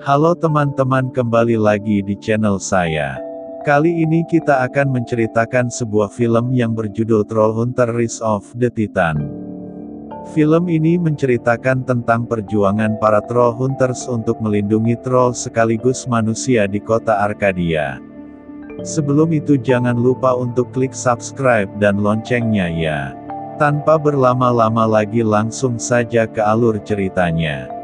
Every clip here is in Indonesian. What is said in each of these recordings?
Halo teman-teman, kembali lagi di channel saya. Kali ini kita akan menceritakan sebuah film yang berjudul Trollhunter Rise of the Titan. Film ini menceritakan tentang perjuangan para Trollhunters untuk melindungi troll sekaligus manusia di kota Arcadia. Sebelum itu jangan lupa untuk klik subscribe dan loncengnya ya. Tanpa berlama-lama lagi langsung saja ke alur ceritanya.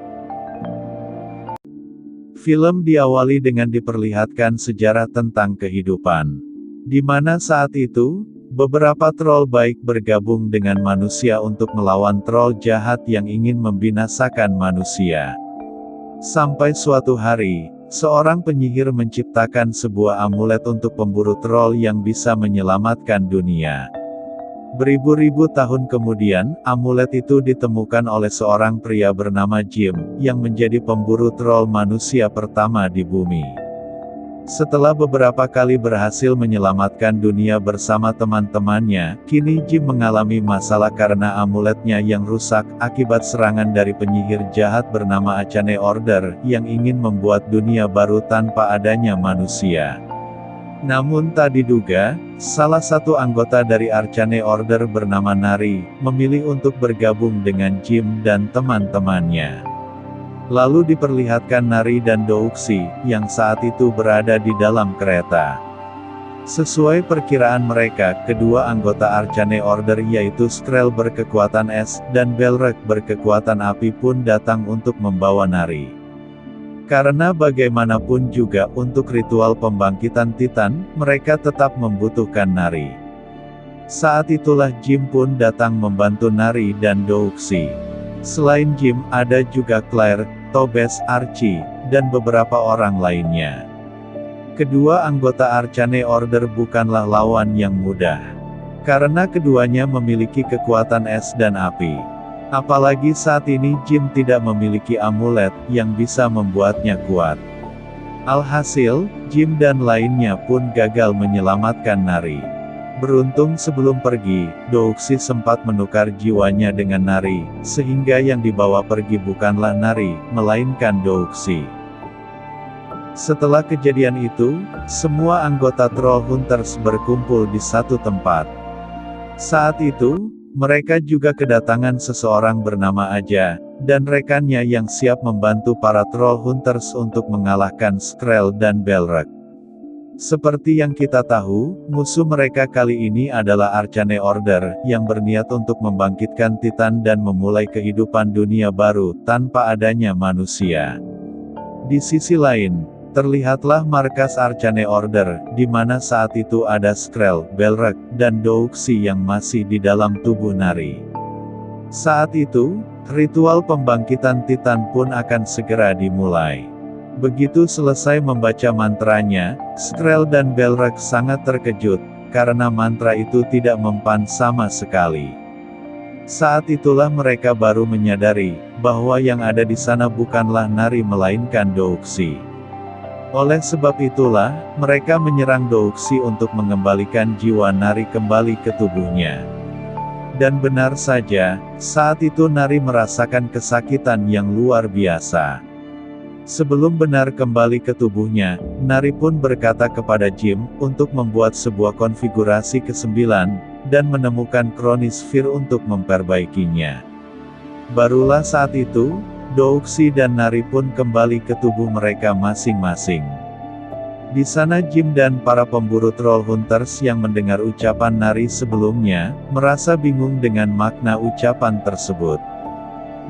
Film diawali dengan diperlihatkan sejarah tentang kehidupan. Di mana saat itu, beberapa troll baik bergabung dengan manusia untuk melawan troll jahat yang ingin membinasakan manusia. Sampai suatu hari, seorang penyihir menciptakan sebuah amulet untuk pemburu troll yang bisa menyelamatkan dunia. Beribu-ribu tahun kemudian, amulet itu ditemukan oleh seorang pria bernama Jim, yang menjadi pemburu troll manusia pertama di bumi. Setelah beberapa kali berhasil menyelamatkan dunia bersama teman-temannya, kini Jim mengalami masalah karena amuletnya yang rusak, akibat serangan dari penyihir jahat bernama Arcane Order, yang ingin membuat dunia baru tanpa adanya manusia. Namun tak diduga, salah satu anggota dari Arcane Order bernama Nari, memilih untuk bergabung dengan Jim dan teman-temannya. Lalu diperlihatkan Nari dan Douxie, yang saat itu berada di dalam kereta. Sesuai perkiraan mereka, kedua anggota Arcane Order yaitu Skrell berkekuatan es, dan Belrek berkekuatan api pun datang untuk membawa Nari. Karena bagaimanapun juga untuk ritual pembangkitan Titan, mereka tetap membutuhkan Nari. Saat itulah Jim pun datang membantu Nari dan Douxie. Selain Jim, ada juga Claire, Tobes, Archie, dan beberapa orang lainnya. Kedua anggota Arcane Order bukanlah lawan yang mudah. Karena keduanya memiliki kekuatan es dan api. Apalagi saat ini Jim tidak memiliki amulet yang bisa membuatnya kuat. Alhasil, Jim dan lainnya pun gagal menyelamatkan Nari. Beruntung sebelum pergi, Douxie sempat menukar jiwanya dengan Nari, sehingga yang dibawa pergi bukanlah Nari, melainkan Douxie. Setelah kejadian itu, semua anggota Trollhunters berkumpul di satu tempat. Saat itu, mereka juga kedatangan seseorang bernama Aja, dan rekannya yang siap membantu para Trollhunters untuk mengalahkan Skrell dan Belrek. Seperti yang kita tahu, musuh mereka kali ini adalah Arcane Order, yang berniat untuk membangkitkan Titan dan memulai kehidupan dunia baru, tanpa adanya manusia. Di sisi lain, terlihatlah markas Arcane Order, di mana saat itu ada Skrell, Belrek, dan Douxie yang masih di dalam tubuh Nari. Saat itu, ritual pembangkitan Titan pun akan segera dimulai. Begitu selesai membaca mantranya, Skrell dan Belrek sangat terkejut, karena mantra itu tidak mempan sama sekali. Saat itulah mereka baru menyadari, bahwa yang ada di sana bukanlah Nari melainkan Douxie. Oleh sebab itulah, mereka menyerang Douxie untuk mengembalikan jiwa Nari kembali ke tubuhnya. Dan benar saja, saat itu Nari merasakan kesakitan yang luar biasa. Sebelum benar kembali ke tubuhnya, Nari pun berkata kepada Jim, untuk membuat sebuah konfigurasi ke-9, dan menemukan Chronosphere untuk memperbaikinya. Barulah saat itu, Douxie dan Nari pun kembali ke tubuh mereka masing-masing. Di sana Jim dan para pemburu Trollhunters yang mendengar ucapan Nari sebelumnya, merasa bingung dengan makna ucapan tersebut.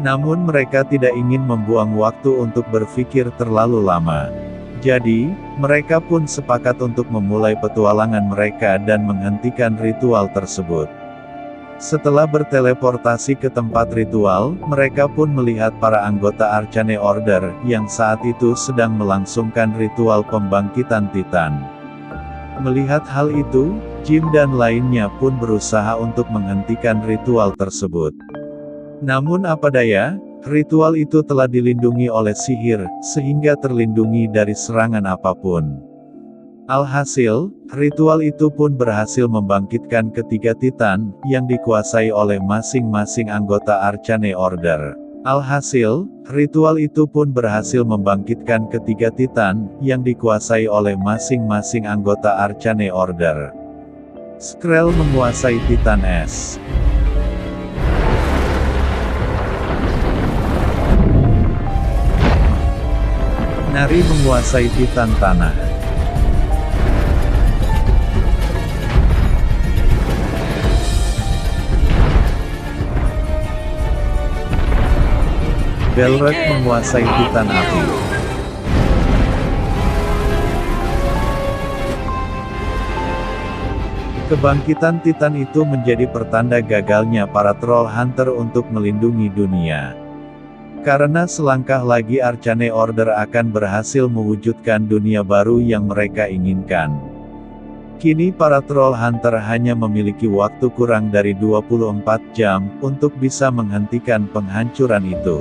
Namun mereka tidak ingin membuang waktu untuk berpikir terlalu lama. Jadi, mereka pun sepakat untuk memulai petualangan mereka dan menghentikan ritual tersebut. Setelah berteleportasi ke tempat ritual, mereka pun melihat para anggota Arcane Order, yang saat itu sedang melangsungkan ritual pembangkitan Titan. Melihat hal itu, Jim dan lainnya pun berusaha untuk menghentikan ritual tersebut. Namun apa daya, ritual itu telah dilindungi oleh sihir, sehingga terlindungi dari serangan apapun. Alhasil, ritual itu pun berhasil membangkitkan ketiga Titan, yang dikuasai oleh masing-masing anggota Arcane Order. Alhasil, ritual itu pun berhasil membangkitkan ketiga Titan, yang dikuasai oleh masing-masing anggota Arcane Order. Skrell menguasai Titan Es. Nari menguasai Titan Tanah. Belrek menguasai Titan Api. Kebangkitan Titan itu menjadi pertanda gagalnya para Troll Hunter untuk melindungi dunia. Karena selangkah lagi Arcane Order akan berhasil mewujudkan dunia baru yang mereka inginkan. Kini para Troll Hunter hanya memiliki waktu kurang dari 24 jam, untuk bisa menghentikan penghancuran itu.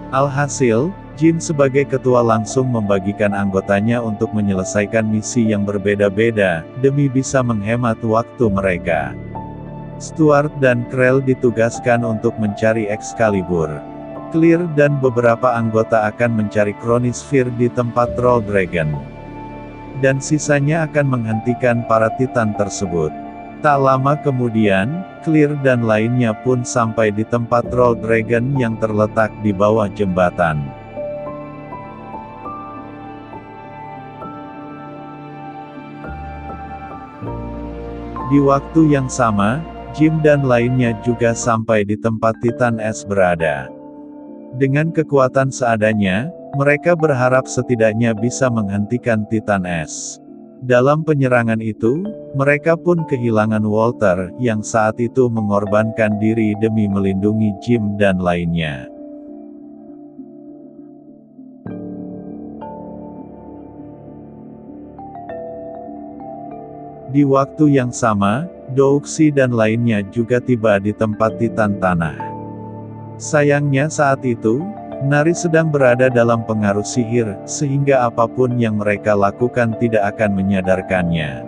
Alhasil, Jim sebagai ketua langsung membagikan anggotanya untuk menyelesaikan misi yang berbeda-beda, demi bisa menghemat waktu mereka. Stuart dan Krell ditugaskan untuk mencari Excalibur. Clear dan beberapa anggota akan mencari Chronosphere di tempat Troll Dragon. Dan sisanya akan menghentikan para Titan tersebut. Tak lama kemudian, Clear dan lainnya pun sampai di tempat Troll Dragon yang terletak di bawah jembatan. Di waktu yang sama, Jim dan lainnya juga sampai di tempat Titan Es berada. Dengan kekuatan seadanya, mereka berharap setidaknya bisa menghentikan Titan Es. Dalam penyerangan itu, mereka pun kehilangan Walter, yang saat itu mengorbankan diri demi melindungi Jim dan lainnya. Di waktu yang sama, Douxie dan lainnya juga tiba di tempat Titan Tanah. Sayangnya saat itu, Nari sedang berada dalam pengaruh sihir, sehingga apapun yang mereka lakukan tidak akan menyadarkannya.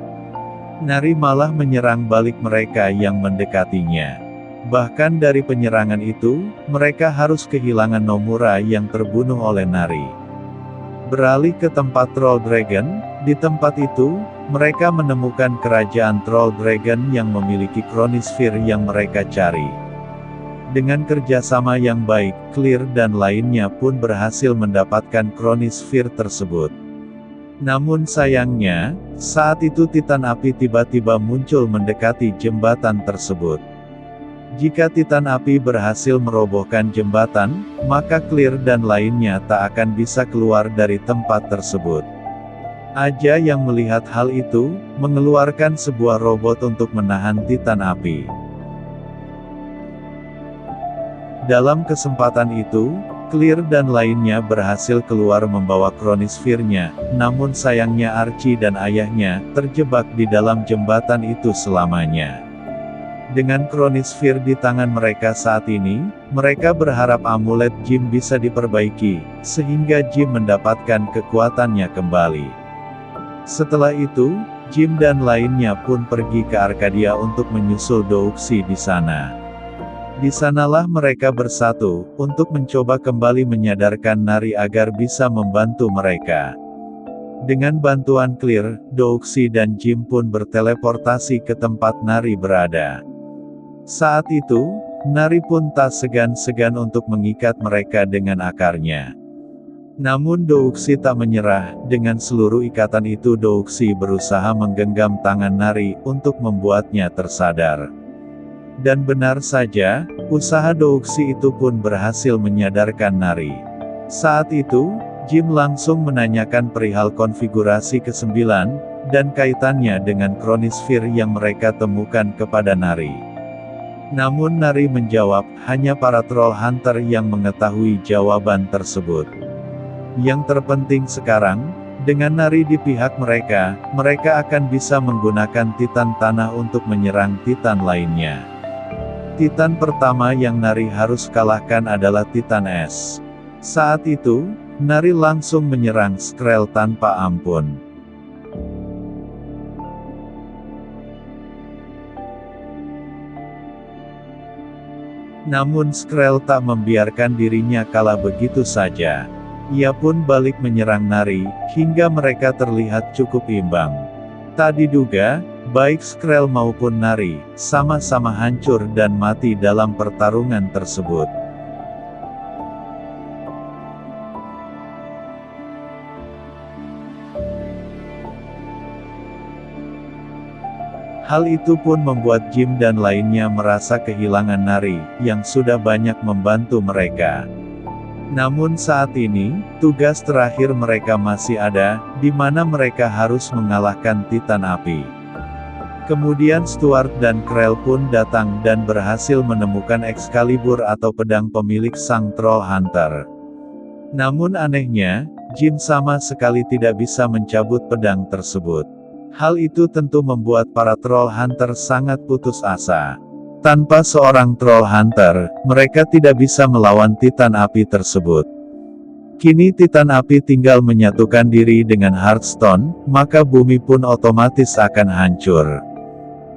Nari malah menyerang balik mereka yang mendekatinya. Bahkan dari penyerangan itu, mereka harus kehilangan Nomura yang terbunuh oleh Nari. Beralih ke tempat Troll Dragon, di tempat itu, mereka menemukan kerajaan Troll Dragon yang memiliki Chronosphere yang mereka cari. Dengan kerjasama yang baik, Clear dan lainnya pun berhasil mendapatkan Chronosphere tersebut. Namun sayangnya, saat itu Titan Api tiba-tiba muncul mendekati jembatan tersebut. Jika Titan Api berhasil merobohkan jembatan, maka Clear dan lainnya tak akan bisa keluar dari tempat tersebut. Aja yang melihat hal itu, mengeluarkan sebuah robot untuk menahan Titan Api. Dalam kesempatan itu, Clear dan lainnya berhasil keluar membawa Chronosphere-nya, namun sayangnya Archie dan ayahnya, terjebak di dalam jembatan itu selamanya. Dengan Chronosphere di tangan mereka saat ini, mereka berharap amulet Jim bisa diperbaiki, sehingga Jim mendapatkan kekuatannya kembali. Setelah itu, Jim dan lainnya pun pergi ke Arcadia untuk menyusul Douxie di sana. Di sanalah mereka bersatu, untuk mencoba kembali menyadarkan Nari agar bisa membantu mereka. Dengan bantuan Clear, Douxie dan Jim pun berteleportasi ke tempat Nari berada. Saat itu, Nari pun tak segan-segan untuk mengikat mereka dengan akarnya. Namun Douxie tak menyerah, dengan seluruh ikatan itu Douxie berusaha menggenggam tangan Nari, untuk membuatnya tersadar. Dan benar saja, usaha Douxie itu pun berhasil menyadarkan Nari. Saat itu, Jim langsung menanyakan perihal konfigurasi ke-9, dan kaitannya dengan Chronosphere yang mereka temukan kepada Nari. Namun Nari menjawab, hanya para Troll Hunter yang mengetahui jawaban tersebut. Yang terpenting sekarang, dengan Nari di pihak mereka, mereka akan bisa menggunakan Titan Tanah untuk menyerang Titan lainnya. Titan pertama yang Nari harus kalahkan adalah Titan Es. Saat itu, Nari langsung menyerang Skrell tanpa ampun. Namun Skrell tak membiarkan dirinya kalah begitu saja. Ia pun balik menyerang Nari, hingga mereka terlihat cukup imbang. Tak diduga, baik Skrell maupun Nari, sama-sama hancur dan mati dalam pertarungan tersebut. Hal itu pun membuat Jim dan lainnya merasa kehilangan Nari, yang sudah banyak membantu mereka. Namun saat ini, tugas terakhir mereka masih ada, di mana mereka harus mengalahkan Titan Api. Kemudian Stuart dan Krell pun datang dan berhasil menemukan Excalibur atau pedang pemilik sang Troll Hunter. Namun anehnya, Jim sama sekali tidak bisa mencabut pedang tersebut. Hal itu tentu membuat para Troll Hunter sangat putus asa. Tanpa seorang Troll Hunter, mereka tidak bisa melawan Titan Api tersebut. Kini Titan Api tinggal menyatukan diri dengan Hearthstone, maka bumi pun otomatis akan hancur.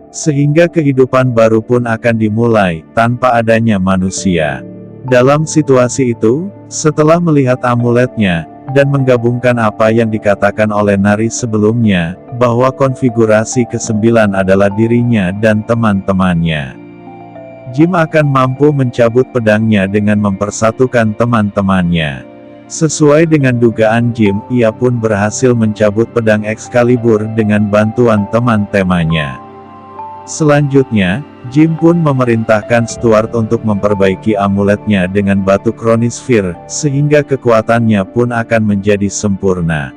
Sehingga kehidupan baru pun akan dimulai, tanpa adanya manusia. Dalam situasi itu, setelah melihat amuletnya, dan menggabungkan apa yang dikatakan oleh Nari sebelumnya, bahwa konfigurasi ke-9 adalah dirinya dan teman-temannya. Jim akan mampu mencabut pedangnya dengan mempersatukan teman-temannya. Sesuai dengan dugaan Jim, ia pun berhasil mencabut pedang Excalibur dengan bantuan teman-temannya. Selanjutnya, Jim pun memerintahkan Stuart untuk memperbaiki amuletnya dengan batu Chronosphere, sehingga kekuatannya pun akan menjadi sempurna.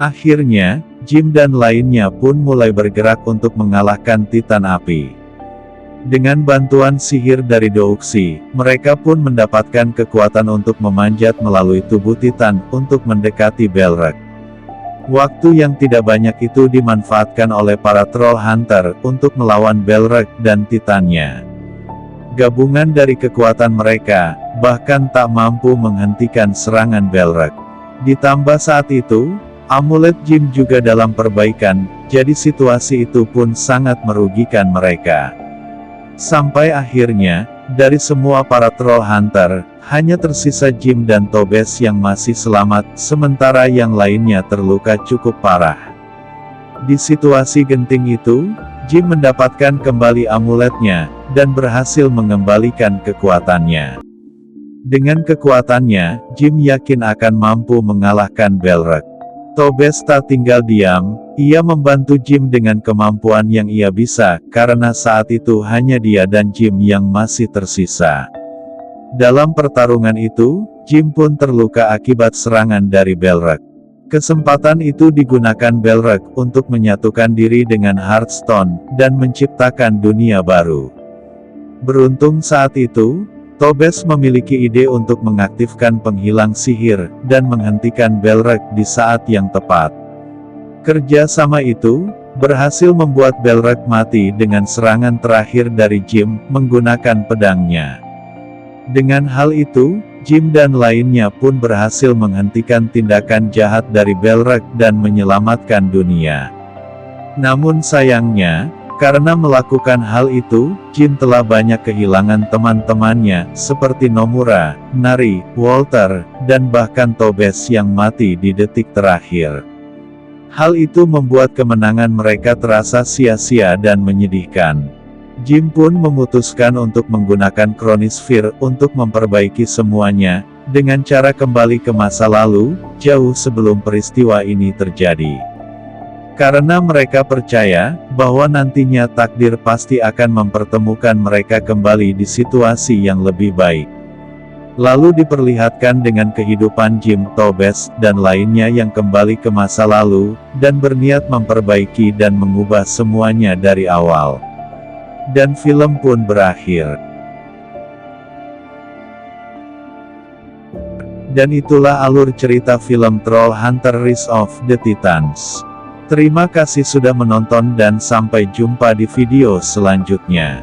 Akhirnya, Jim dan lainnya pun mulai bergerak untuk mengalahkan Titan Api. Dengan bantuan sihir dari Douxie, mereka pun mendapatkan kekuatan untuk memanjat melalui tubuh Titan, untuk mendekati Balrog. Waktu yang tidak banyak itu dimanfaatkan oleh para Troll Hunter, untuk melawan Balrog dan Titannya. Gabungan dari kekuatan mereka, bahkan tak mampu menghentikan serangan Balrog. Ditambah saat itu, amulet Jim juga dalam perbaikan, jadi situasi itu pun sangat merugikan mereka. Sampai akhirnya, dari semua para Troll Hunter, hanya tersisa Jim dan Tobes yang masih selamat, sementara yang lainnya terluka cukup parah. Di situasi genting itu, Jim mendapatkan kembali amuletnya, dan berhasil mengembalikan kekuatannya. Dengan kekuatannya, Jim yakin akan mampu mengalahkan Balrog. Tobes tak tinggal diam, ia membantu Jim dengan kemampuan yang ia bisa, karena saat itu hanya dia dan Jim yang masih tersisa. Dalam pertarungan itu, Jim pun terluka akibat serangan dari Balrog. Kesempatan itu digunakan Balrog untuk menyatukan diri dengan Hearthstone, dan menciptakan dunia baru. Beruntung saat itu, Tobes memiliki ide untuk mengaktifkan penghilang sihir, dan menghentikan Balrog di saat yang tepat. Kerja sama itu, berhasil membuat Balrog mati dengan serangan terakhir dari Jim, menggunakan pedangnya. Dengan hal itu, Jim dan lainnya pun berhasil menghentikan tindakan jahat dari Balrog dan menyelamatkan dunia. Namun sayangnya, karena melakukan hal itu, Jim telah banyak kehilangan teman-temannya, seperti Nomura, Nari, Walter, dan bahkan Tobes yang mati di detik terakhir. Hal itu membuat kemenangan mereka terasa sia-sia dan menyedihkan. Jim pun memutuskan untuk menggunakan Chronosphere untuk memperbaiki semuanya, dengan cara kembali ke masa lalu, jauh sebelum peristiwa ini terjadi. Karena mereka percaya, bahwa nantinya takdir pasti akan mempertemukan mereka kembali di situasi yang lebih baik. Lalu diperlihatkan dengan kehidupan Jim, Tobes, dan lainnya yang kembali ke masa lalu, dan berniat memperbaiki dan mengubah semuanya dari awal. Dan film pun berakhir. Dan itulah alur cerita film Troll Hunter Rise of the Titans. Terima kasih sudah menonton dan sampai jumpa di video selanjutnya.